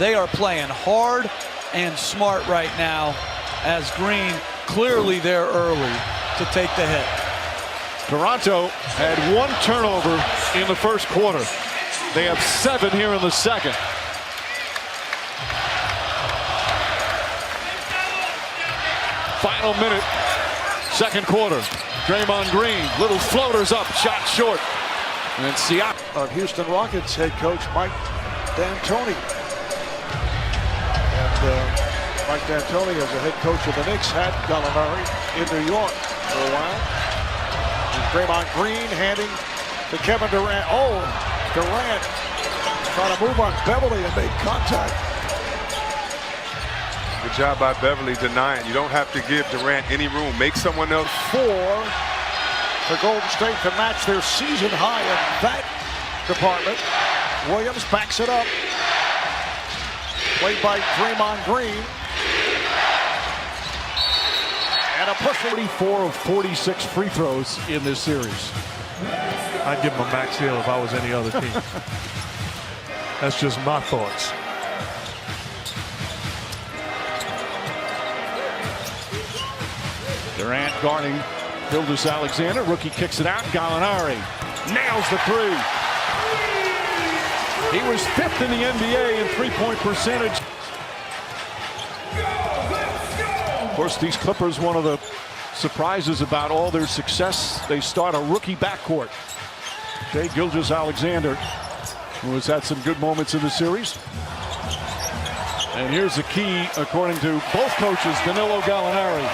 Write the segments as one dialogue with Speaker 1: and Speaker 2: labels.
Speaker 1: They are playing hard and smart right now, as Green clearly there early to take the hit.
Speaker 2: Toronto had 1 turnover in the first quarter. They have 7 here in the second. Final minute, second quarter. Draymond Green, little floaters up, shot short. And Siakam.
Speaker 3: Of Houston Rockets head coach Mike D'Antoni. And Mike D'Antoni, as the head coach of the Knicks, had Gallinari in New York for a while. And Draymond Green handing to Kevin Durant. Oh, Durant trying to move on Beverly and make contact.
Speaker 4: Good job by Beverly denying. You don't have to give Durant any room. Make someone else.
Speaker 3: 4 for Golden State to match their season high in that department. Williams backs it up. Played by Draymond Green. And a push.
Speaker 2: 44 of 46 free throws in this series.
Speaker 5: I'd give him a max deal if I was any other team. That's just my thoughts.
Speaker 2: Durant guarding Gilgeous-Alexander. Rookie kicks it out. Gallinari nails the 3. He was 5th in the NBA in three-point percentage. Of course, these Clippers, one of the surprises about all their success, they start a rookie backcourt. Shai Gilgeous-Alexander, who has had some good moments in the series. And here's the key, according to both coaches, Danilo Gallinari.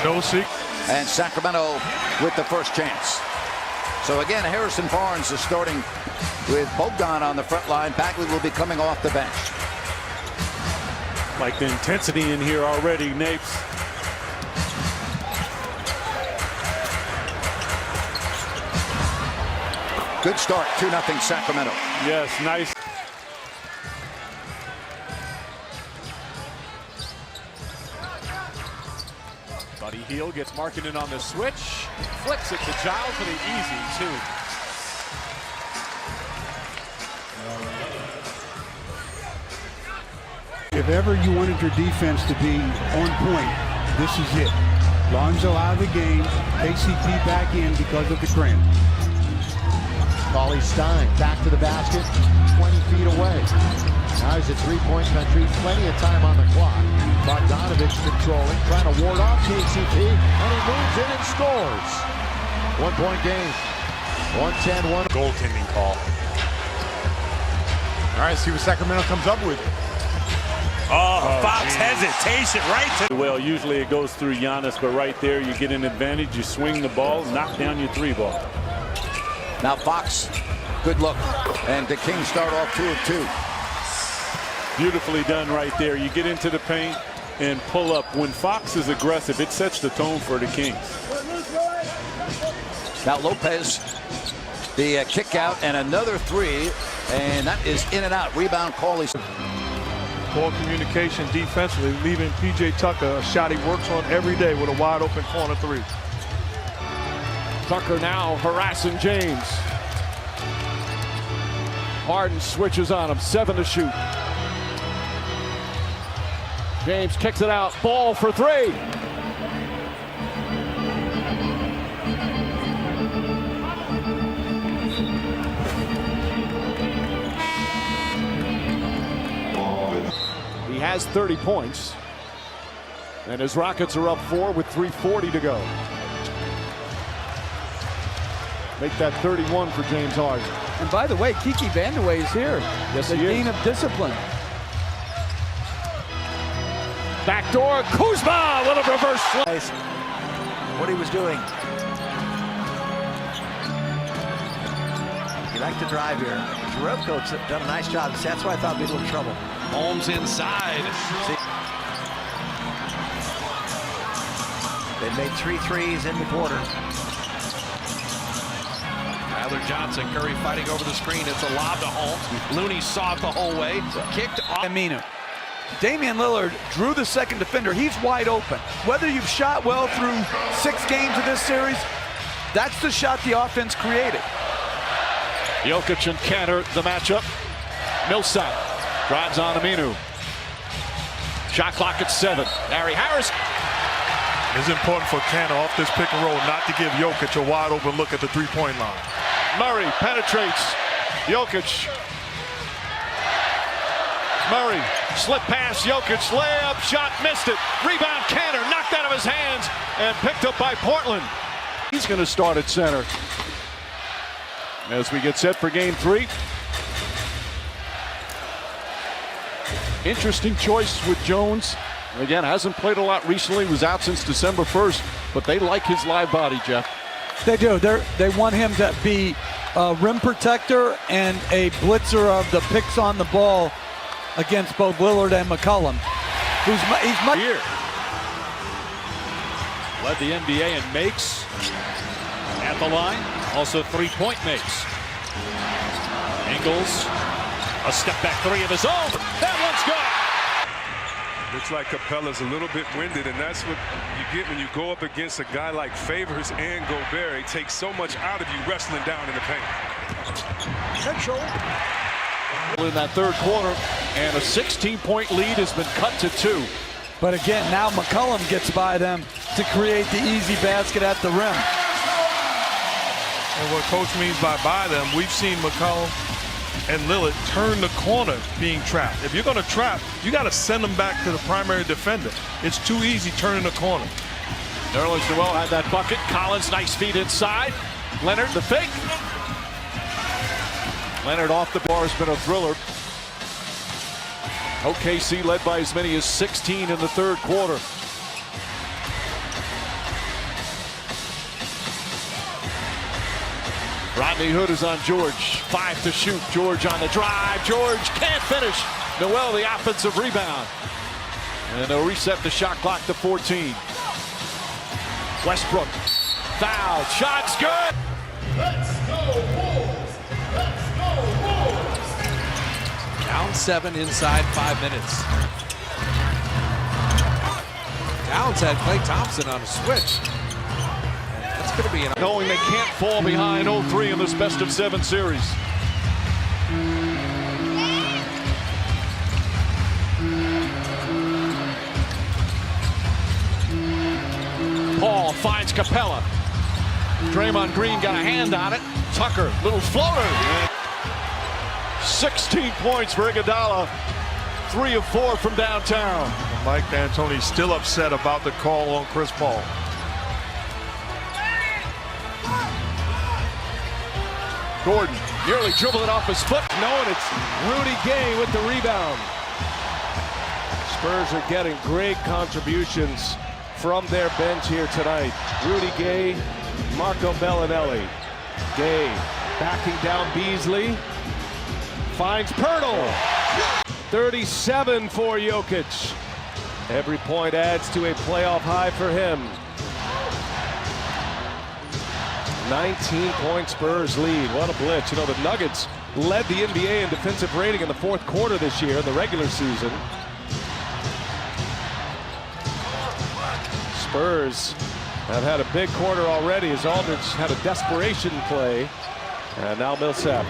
Speaker 5: No secret.
Speaker 6: And Sacramento with the first chance. So again, Harrison Barnes is starting with Bogdan on the front line. Bagley will be coming off the bench.
Speaker 5: Like the intensity in here already, Napes.
Speaker 6: Good start, 2-0 Sacramento.
Speaker 5: Yes, nice.
Speaker 2: Buddy Hield gets Markkanen on the switch. Flips it to Giles for the easy 2.
Speaker 7: If ever you wanted your defense to be on point, this is it. Lonzo out of the game, KCP back in because of the cramp.
Speaker 8: Cauley Stein back to the basket, 20 feet away. Now he's at three-point country, plenty of time on the clock. Bogdanovich controlling, trying to ward off KCP, and he moves in and scores. 1-point game, 110-1.
Speaker 4: Goaltending call. All right, see what Sacramento comes up with.
Speaker 9: Fox hesitation right to. Well, usually it goes through Giannis, but right there you get an advantage. You swing the ball, knock down your 3 ball.
Speaker 6: Now Fox, good look. And the Kings start off 2 of 2.
Speaker 9: Beautifully done right there. You get into the paint and pull up. When Fox is aggressive, it sets the tone for the Kings.
Speaker 6: Now Lopez, the kick out and another 3, and that is in and out. Rebound, Cauley.
Speaker 5: Poor communication defensively, leaving P.J. Tucker a shot he works on every day with a wide open corner 3.
Speaker 2: Tucker now harassing James. Harden switches on him, 7 to shoot. James kicks it out, ball for 3. He has 30 points. And his Rockets are up 4 with 3:40 to go. Make that 31 for James Harden.
Speaker 1: And by the way, Kiki Vandeweghe is here.
Speaker 2: Yes,
Speaker 1: the
Speaker 2: he is.
Speaker 1: dean of discipline.
Speaker 2: Backdoor, Kuzma with a reverse slice.
Speaker 10: What he was doing. He liked to drive here. Jerebko's done a nice job. See, that's why I thought we'd be a little trouble.
Speaker 9: Holmes inside.
Speaker 10: See? They made 3 threes in the quarter.
Speaker 9: Tyler Johnson, Curry fighting over the screen. It's a lob to Holmes. Looney saw it the whole way. Kicked off.
Speaker 1: Aminu. Damian Lillard drew the second defender. He's wide open. Whether you've shot well through 6 games of this series, that's the shot the offense created.
Speaker 2: Jokic and Kanter, the matchup. Millsap drives on Aminu. Shot clock at 7. Larry Harris.
Speaker 5: It's important for Cantor off this pick and roll not to give Jokic a wide open look at the three-point line.
Speaker 2: Murray penetrates. Jokic. Murray, slip pass, Jokic, layup, shot, missed it. Rebound, Cantor, knocked out of his hands and picked up by Portland. He's going to start at center as we get set for game 3. Interesting choice with Jones. Again, hasn't played a lot recently, was out since December 1st, but they like his live body, Jeff.
Speaker 1: They do. They want him to be a rim protector and a blitzer of the picks on the ball against both Lillard and McCollum. He's much
Speaker 2: here. Led the NBA in makes at the line. Also 3-point makes. Ingles, a step back 3 of his own. That one's gone.
Speaker 4: Looks like Capella's a little bit winded, and that's what you get when you go up against a guy like Favors and Gobert. He takes so much out of you wrestling down in the paint.
Speaker 8: Central.
Speaker 2: In that third quarter, and a 16-point lead has been cut to 2.
Speaker 1: But again, now McCollum gets by them to create the easy basket at the rim.
Speaker 5: And what Coach means by them, we've seen McCollum and Lillard turn the corner being trapped. If you're going to trap, you got to send them back to the primary defender. It's too easy turning the corner.
Speaker 2: Nerlens Noel had that bucket. Collins, nice feed inside. Leonard, the fake. Leonard off the bar has been a thriller. OKC led by as many as 16 in the third quarter. Rodney Hood is on George. 5 to shoot. George on the drive. George can't finish. Noel the offensive rebound. And they'll reset the shot clock to 14. Westbrook fouled. Shot's good.
Speaker 11: Let's go Wolves. Let's go Wolves.
Speaker 12: Down 7 inside 5 minutes. Downs had Klay Thompson on a switch. That's going to be
Speaker 2: knowing they can't fall behind 0-3 in this best-of-7 series. Paul finds Capella. Draymond Green got a hand on it. Tucker, little floater. 16 points for Iguodala. 3 of 4 from downtown.
Speaker 5: Mike D'Antoni's still upset about the call on Chris Paul.
Speaker 2: Gordon nearly dribbled it off his foot.
Speaker 13: Knowing it's Rudy Gay with the rebound. Spurs are getting great contributions from their bench here tonight. Rudy Gay, Marco Bellinelli. Gay backing down Beasley. Finds Pirtle. 37 for Jokic. Every point adds to a playoff high for him. 19-point Spurs lead. What a blitz. You know, the Nuggets led the NBA in defensive rating in the fourth quarter this year in the regular season. Spurs have had a big quarter already as Aldridge had a desperation play. And now Millsap.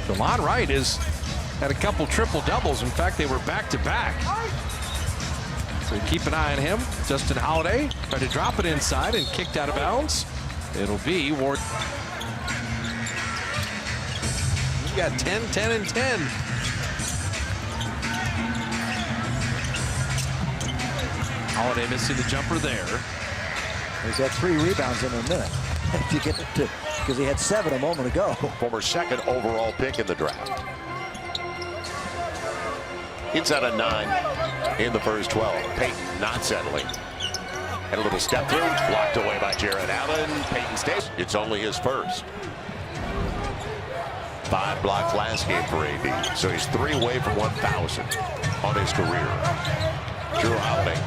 Speaker 12: DeLon Wright has had a couple triple doubles. In fact, they were back-to-back. So keep an eye on him. Justin Holiday tried to drop it inside and kicked out of bounds. It'll be Ward. You got 10, 10, and 10. Holiday missing the jumper there.
Speaker 10: He's got 3 rebounds in a minute. If you get to, because he had 7 a moment ago.
Speaker 14: Former second overall pick in the draft. Inside a 9 in the first 12. Payton not settling. And a little step through, blocked away by Jarrett Allen. Payton stays. It's only his first. 5 blocks last game for AD. So he's 3 away from 1,000 on his career. Drew Holiday.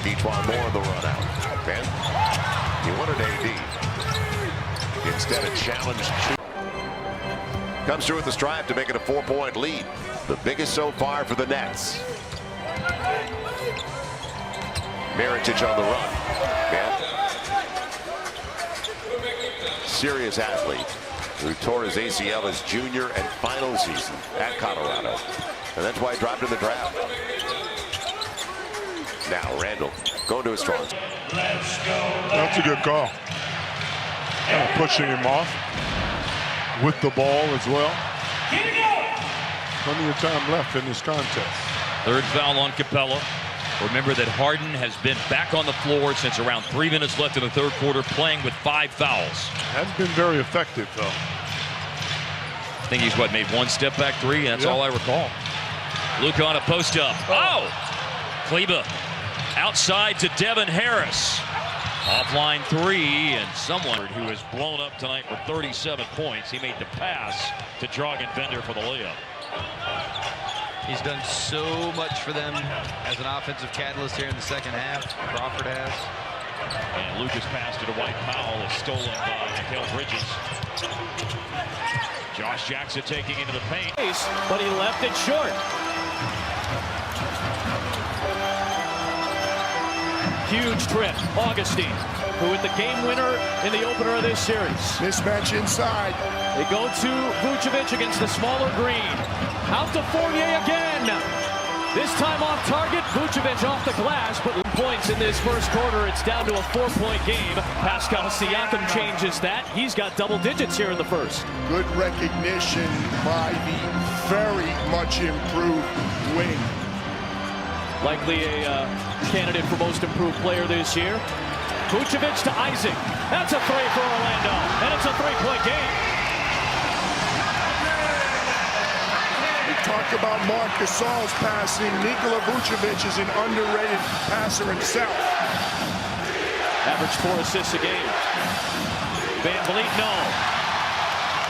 Speaker 14: Dejuan Moore in the run out. And he wanted AD. Instead a challenge. Comes through with the stripe to make it a 4-point lead. The biggest so far for the Nets. Mirotic on the run. And serious athlete who tore his ACL his junior and final season at Colorado. And that's why he dropped in the draft. Now Randall going to his strong.
Speaker 15: That's a good call. Kind of pushing him off with the ball as well. Plenty of time left in this contest.
Speaker 16: Third foul on Capella. Remember that Harden has been back on the floor since around 3 minutes left in the third quarter, playing with 5 fouls.
Speaker 15: Hasn't been very effective, though.
Speaker 16: I think he's, made one step back three, and that's all I recall. Luka on a post up. Oh! Kleba outside to Devin Harris. Offline three, and someone who has blown up tonight for 37 points. He made the pass to Dragan for the layup.
Speaker 17: He's done so much for them as an offensive catalyst here in the second half. Crawford has.
Speaker 16: And Luka's pass to Dwight Powell is stolen by Mikal Bridges. Josh Jackson taking into the paint.
Speaker 18: But he left it short. Huge trip. Augustine, who with the game winner in the opener of this series.
Speaker 15: Mismatch inside.
Speaker 18: They go to Vucevic against the smaller Green. Out to Fournier again. This time off target. Vucevic off the glass, but points in this first quarter. It's down to a 4-point game. Pascal Siakam changes that. He's got double digits here in the first.
Speaker 15: Good recognition by the very much improved wing.
Speaker 18: Likely a candidate for most improved player this year. Vucevic to Isaac. That's a three for Orlando, and it's a 3-point game.
Speaker 15: We talked about Marc Gasol's passing. Nikola Vucevic is an underrated passer himself.
Speaker 18: Average 4 assists a game. Van Vliet, no.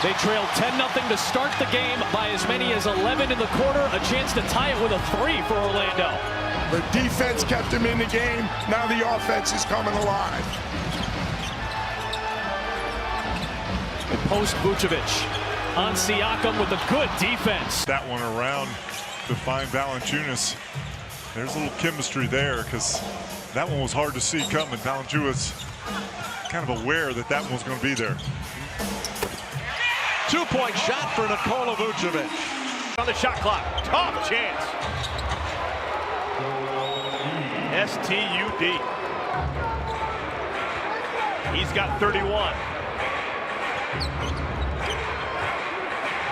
Speaker 18: They trailed 10-0 to start the game by as many as 11 in the quarter. A chance to tie it with a 3 for Orlando.
Speaker 15: The defense kept him in the game. Now the offense is coming alive.
Speaker 18: And post Vucevic on Siakam with a good defense.
Speaker 15: That one around to find Valanciunas. There's a little chemistry there because that one was hard to see coming. Valanciunas kind of aware that that one was going to be there.
Speaker 13: 2-point shot for Nikola Vucevic. On the shot clock. Tough chance. STUD. He's got 31.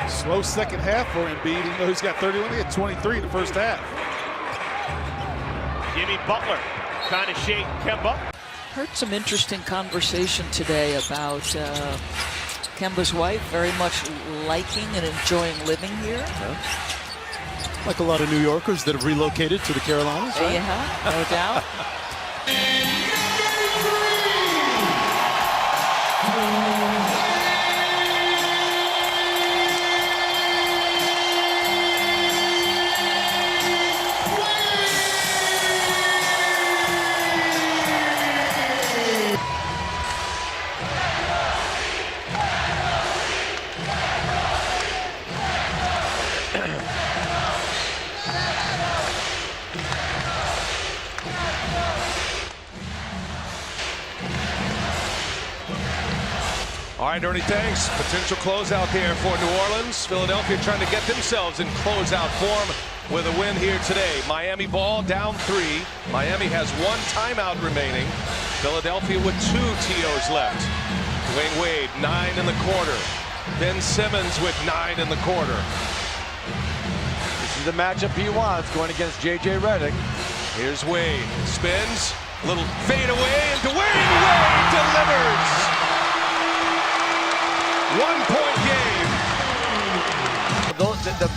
Speaker 3: Slow second half for Embiid, even though he's got 31. He had 23 in the first half.
Speaker 13: Jimmy Butler trying to shake Kemba.
Speaker 19: Heard some interesting conversation today about Kemba's wife very much liking and enjoying living here.
Speaker 20: Like a lot of New Yorkers that have relocated to the Carolinas, right?
Speaker 19: Yeah, no doubt.
Speaker 13: All right, Ernie, thanks. Potential closeout there for New Orleans. Philadelphia trying to get themselves in closeout form with a win here today. Miami ball down 3. Miami has 1 timeout remaining. Philadelphia with 2 TOs left. Dwayne Wade, 9 in the quarter. Ben Simmons with 9 in the quarter.
Speaker 21: This is the matchup he wants going against J.J. Redick.
Speaker 13: Here's Wade. Spins. Little fade away, and Dwayne Wade delivers. 1-point game.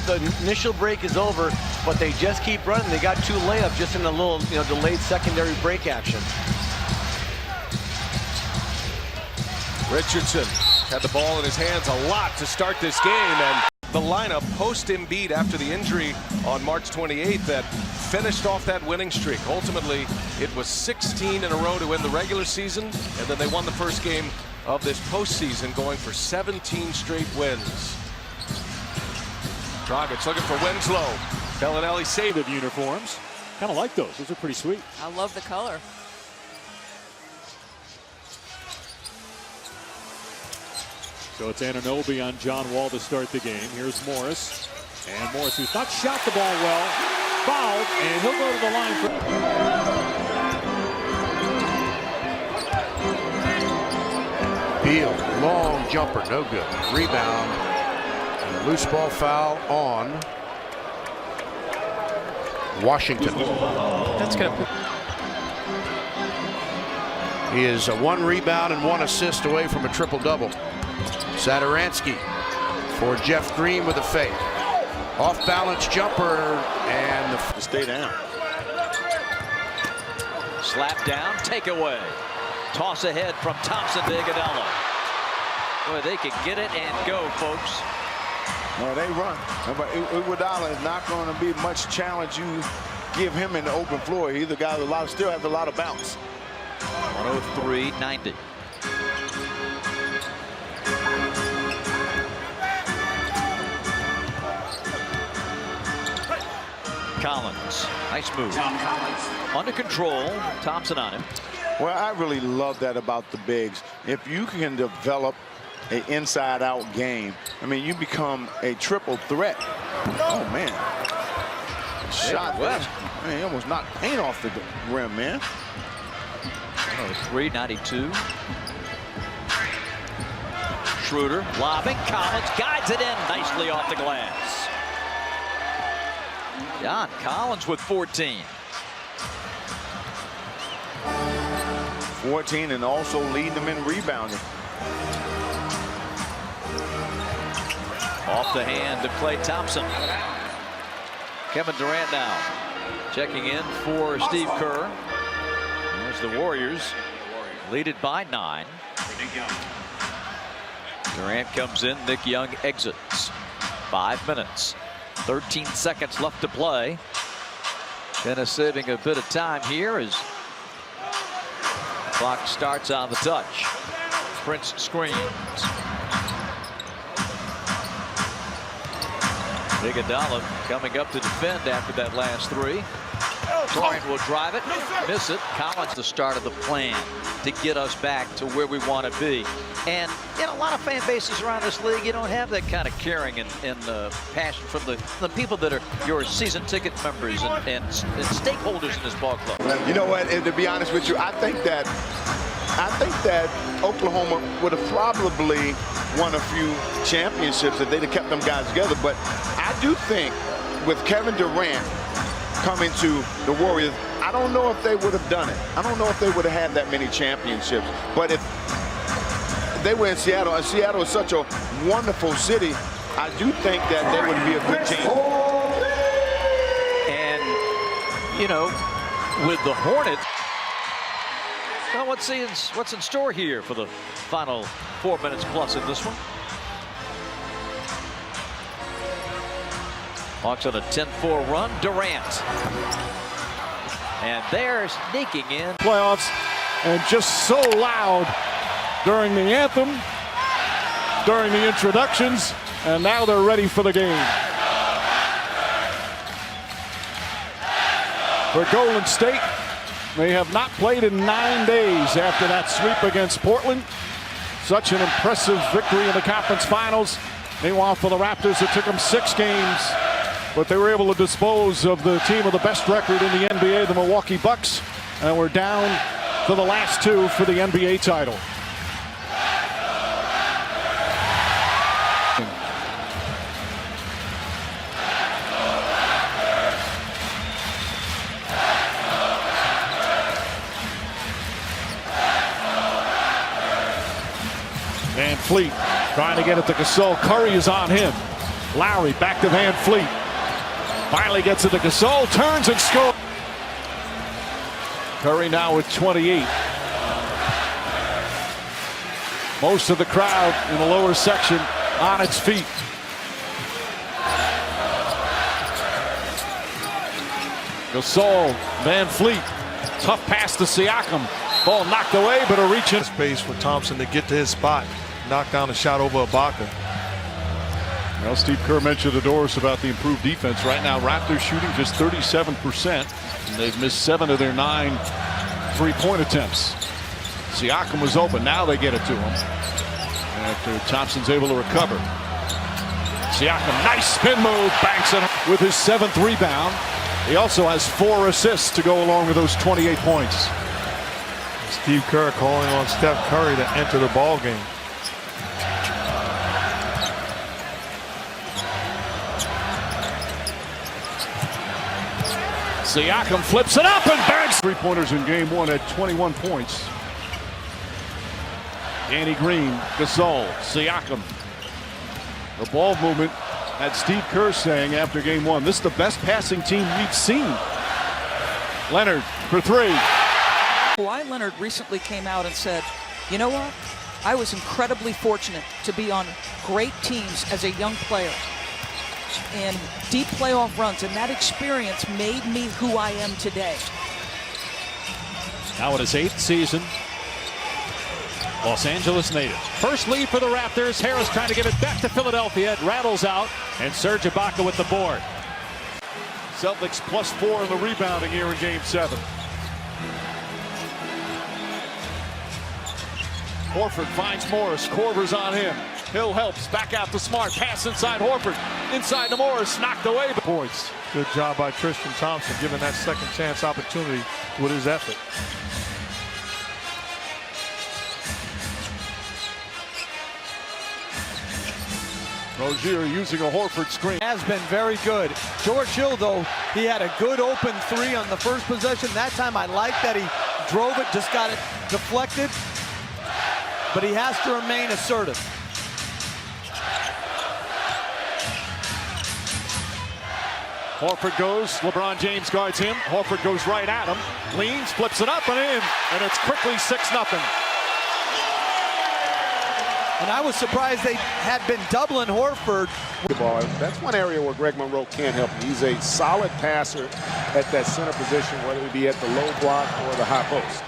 Speaker 21: The initial break is over, but they just keep running. They got 2 layups just in a little, delayed secondary break action.
Speaker 13: Richardson had the ball in his hands a lot to start this game, and the lineup post Embiid after the injury on March 28th that finished off that winning streak. Ultimately, it was 16 in a row to win the regular season, and then they won the first game of this postseason, going for 17 straight wins. Dragic looking for Winslow. Bellinelli saved
Speaker 3: of uniforms. Kind of like those. Those are pretty sweet.
Speaker 19: I love the color.
Speaker 3: So it's Anunoby on John Wall to start the game. Here's Morris. And Morris, who's not shot the ball well, fouled, and he'll go to the line for...
Speaker 8: Beal, long jumper, no good. Rebound. And a loose ball foul on Washington.
Speaker 12: That's going to...
Speaker 8: He is a 1 rebound and 1 assist away from a triple-double. Satoransky for Jeff Green with a fake. Off-balance jumper and
Speaker 3: to stay down.
Speaker 7: Slap down, take away. Toss ahead from Thompson to Iguodala. Boy, they can get it and go, folks.
Speaker 22: Well, they run. But Iguodala is not going to be much challenge you give him in the open floor. He's a guy that still has a lot of bounce.
Speaker 7: 103-90. Collins, nice move. Under control, Thompson on him.
Speaker 22: Well, I really love that about the bigs. If you can develop an inside-out game, I mean, you become a triple threat. Oh, man. Shot. Man, he almost knocked paint off the rim, man.
Speaker 7: 103-92. Schroeder lobbing. Collins guides it in nicely off the glass. John Collins with 14.
Speaker 22: 14 and also leading them in rebounding.
Speaker 7: Off the hand to Klay Thompson. Kevin Durant now checking in for Steve Kerr. There's the Warriors, lead it by 9. Durant comes in, Nick Young exits. 5 minutes, 13 seconds left to play. Dennis saving a bit of time here as clock starts on the touch. Prince screens. Iguodala coming up to defend after that last 3. Dorian will drive it, miss it. Collins, the start of the plan to get us back to where we want to be. And in a lot of fan bases around this league, you don't have that kind of caring and passion from the people that are your season ticket members and stakeholders in this ball club.
Speaker 22: You know what? And to be honest with you, I think that Oklahoma would have probably won a few championships if they'd have kept them guys together. But I do think with Kevin Durant coming to the Warriors, I don't know if they would have done it. I don't know if they would have had that many championships. But if they were in Seattle, and Seattle is such a wonderful city, I do think that they would be a good team.
Speaker 7: And, you know, with the Hornets, well, what's in store here for the final 4 minutes plus in this one? Hawks on a 10-4 run. Durant. And they're sneaking in.
Speaker 3: Playoffs, and just so loud during the anthem, during the introductions, and now they're ready for the game. For Golden State, they have not played in 9 days after that sweep against Portland. Such an impressive victory in the conference finals. Meanwhile, for the Raptors, it took them 6 games. But they were able to dispose of the team with the best record in the NBA, the Milwaukee Bucks. And we're down to the last 2 for the NBA title. Van Fleet trying to get it to Gasol. Curry is on him. Lowry back to Van Fleet. Finally gets it to Gasol, turns and scores. Curry now with 28. Most of the crowd in the lower section on its feet. Gasol, Van Fleet, tough pass to Siakam. Ball knocked away, but a reach in.
Speaker 5: Space for Thompson to get to his spot. Knock down a shot over Ibaka.
Speaker 2: Well, Steve Kerr mentioned to Doris about the improved defense. Right now, Raptors shooting just 37%. And they've missed 7 of their 9 3-point attempts. Siakam was open. Now they get it to him. After Thompson's able to recover. Siakam, nice spin move, banks it with his 7th rebound. He also has 4 assists to go along with those 28 points.
Speaker 5: Steve Kerr calling on Steph Curry to enter the ball game.
Speaker 2: Siakam flips it up and banks. 3-pointers in game 1 at 21 points. Danny Green, Gasol, Siakam. The ball movement had Steve Kerr saying after game 1, this is the best passing team we've seen. Leonard for 3.
Speaker 19: Kawhi Leonard recently came out and said, you know what? I was incredibly fortunate to be on great teams as a young player and deep playoff runs, and that experience made me who I am today.
Speaker 6: Now in his 8th season, Los Angeles native. First lead for the Raptors. Harris trying to give it back to Philadelphia. It rattles out, and Serge Ibaka with the board.
Speaker 2: Celtics +4 in the rebounding here in game 7. Horford finds Morris. Korver's on him. Hill helps. Back out to Smart. Pass inside Horford. Inside to Morris. Knocked away.
Speaker 5: Points. Good job by Tristan Thompson, giving that second chance opportunity with his effort.
Speaker 2: Rozier using a Horford screen.
Speaker 1: Has been very good. George Hill, though, he had a good open 3 on the first possession. That time I like that he drove it, just got it deflected. But he has to remain assertive.
Speaker 2: Horford goes. LeBron James guards him. Horford goes right at him. Leans, flips it up and in. And it's quickly 6-0.
Speaker 1: And I was surprised they had been doubling Horford.
Speaker 3: That's one area where Greg Monroe can't help him. He's a solid passer at that center position, whether it be at the low block or the high post.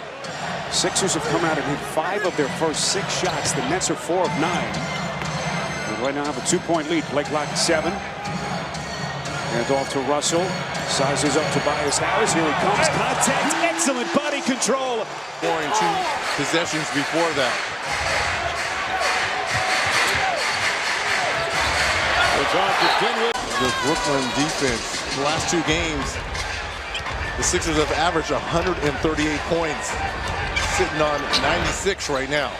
Speaker 9: Sixers have come out and hit 5 of their first 6 shots. The Nets are 4 of 9. And right now have a 2-point lead. Play clock at 7. And off to Russell. Sizes up Tobias Harris. Here he comes. Contact. Excellent body control.
Speaker 23: 4 and 2 possessions before that.
Speaker 3: It's on to Dinwiddie.
Speaker 23: The Brooklyn defense, the last 2 games, the Sixers have averaged 138 points, sitting on 96 right now.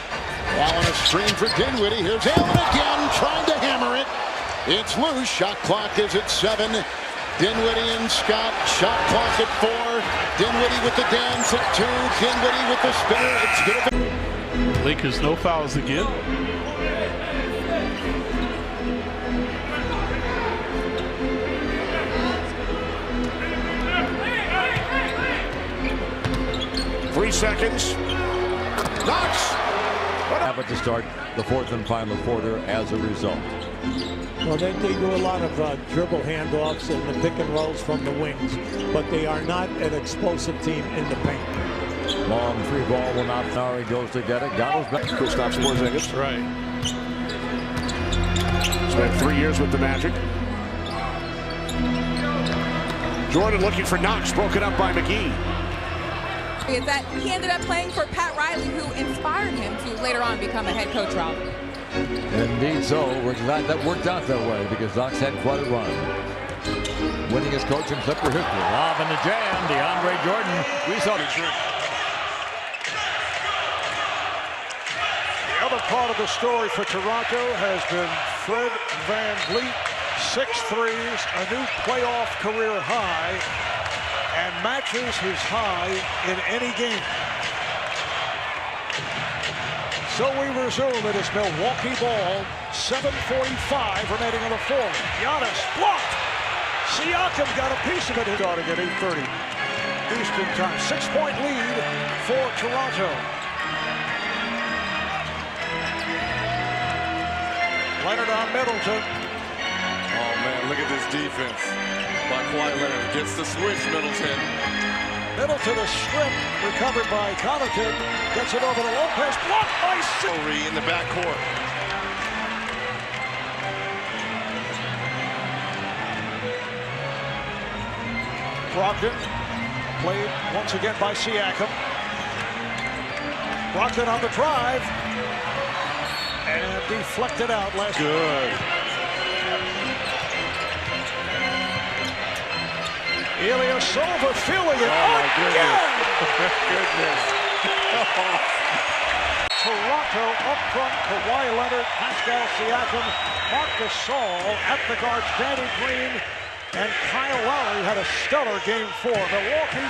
Speaker 3: Allen a screen for Dinwiddie. Here's Allen again, trying to hammer it. It's loose. Shot clock is at 7. Dinwiddie and Scott. Shot clock at 4. Dinwiddie with the dance at 2. Dinwiddie with the spinner. It's good.
Speaker 5: Lakers no fouls again.
Speaker 3: Seconds. Knox.
Speaker 24: Have it to start the 4th and final quarter as a result.
Speaker 25: Well, they do a lot of dribble handoffs and the pick and rolls from the wings, but they are not an explosive team in the paint.
Speaker 24: Long 3 ball will not. Nari goes to get it. Goggles back.
Speaker 3: SpectrumSportsNet.
Speaker 5: Right.
Speaker 3: Spent 3 years with the Magic. Jordan looking for Knox. Broken up by McGee.
Speaker 26: Is that he ended up playing for Pat Riley, who inspired him to later on become a head coach, Ralph.
Speaker 24: Indeed so. We're glad that worked out that way because Knox had quite a run. Winning his coaching Clipper history. Lob in the jam. DeAndre Jordan. We saw it.
Speaker 3: The other part of the story for Toronto has been Fred VanVleet. 6 threes, a new playoff career high, and matches his high in any game. So we resume. It is Milwaukee ball. 7:45 remaining on the 4th. Giannis blocked. Siakam got a piece of it. Starting at 8:30 Eastern time. 6-point lead for Toronto. Leonard on Middleton.
Speaker 23: Oh man, look at this defense by Kawhi Leonard. Gets the switch, Middleton.
Speaker 3: Middleton a strip, recovered by Connaughton. Gets it over to Lopez, blocked by
Speaker 23: Silry in the backcourt.
Speaker 3: Brogdon played once again by Siakam. Brogdon on the drive. And deflected out last.
Speaker 2: Good.
Speaker 3: Ilyasova feeling it.
Speaker 2: Oh, my
Speaker 3: goodness. Toronto up front. Kawhi Leonard, Pascal Siakam, Marc Gasol at the guards, Danny Green, and Kyle Lowry had a stellar game 4. Milwaukee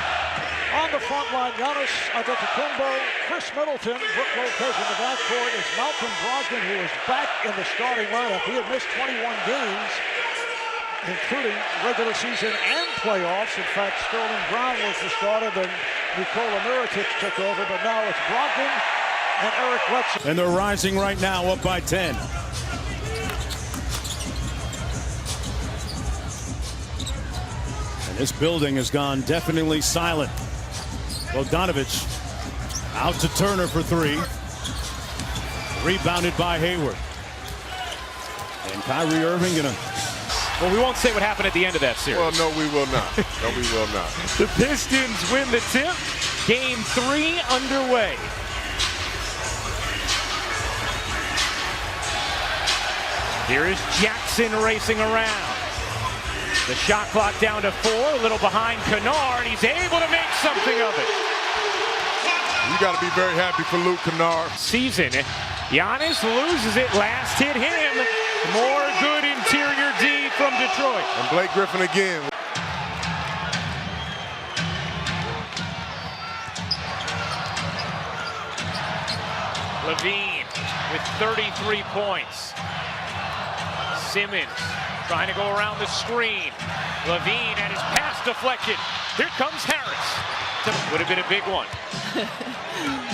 Speaker 3: on the front line, Giannis Antetokounmpo, Chris Middleton, Brook Lopez in the backcourt is Malcolm Brogdon, who is back in the starting lineup. He had missed 21 games, including regular season and playoffs. In fact, Sterling Brown was the starter, then Nikola Mirotic took over, but now it's Brogdon and Eric Bledsoe.
Speaker 20: And they're rising right now, up by 10. And this building has gone definitely silent. Bogdanović out to Turner for 3. Rebounded by Hayward. And Kyrie Irving gonna...
Speaker 6: Well, we won't say what happened at the end of that series.
Speaker 4: Well, no, we will not. No, we will not.
Speaker 6: The Pistons win the tip. Game 3 underway. Here is Jackson racing around. The shot clock down to 4, a little behind Kennard. He's able to make something of it.
Speaker 4: You got to be very happy for Luke Kennard.
Speaker 6: Season. Giannis loses it. Last hit him. More good interior D from Detroit.
Speaker 4: And Blake Griffin again.
Speaker 6: Levine with 33 points. Simmons trying to go around the screen. Levine and his pass deflected. Here comes Harris. Would have been a big one.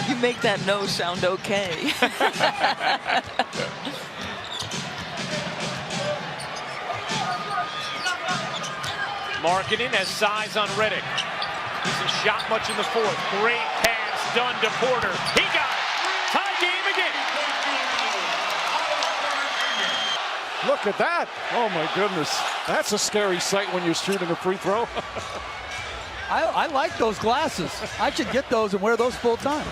Speaker 19: You make that no sound okay.
Speaker 6: Markkanen has size on Redick. Hasn't shot much in the 4th. Great pass done to Porter. He got it. Tie game again.
Speaker 2: Look at that. Oh, my goodness. That's a scary sight when you're shooting a free throw.
Speaker 1: I like those glasses. I should get those and wear those full time.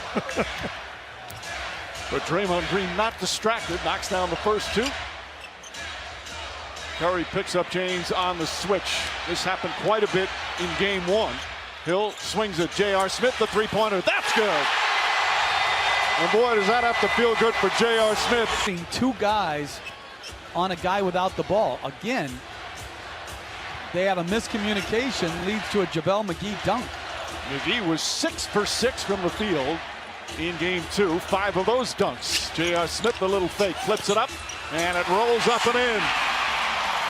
Speaker 2: But Draymond Green not distracted. Knocks down the first 2. Curry picks up James on the switch. This happened quite a bit in game 1. Hill swings at J.R. Smith, the 3-pointer. That's good. And boy, does that have to feel good for J.R. Smith.
Speaker 1: Seeing 2 guys on a guy without the ball. Again, they have a miscommunication, leads to a JaVale McGee dunk.
Speaker 2: McGee was 6 for 6 from the field in game 2. 5 of those dunks. J.R. Smith, the little fake, flips it up, and it rolls up and in.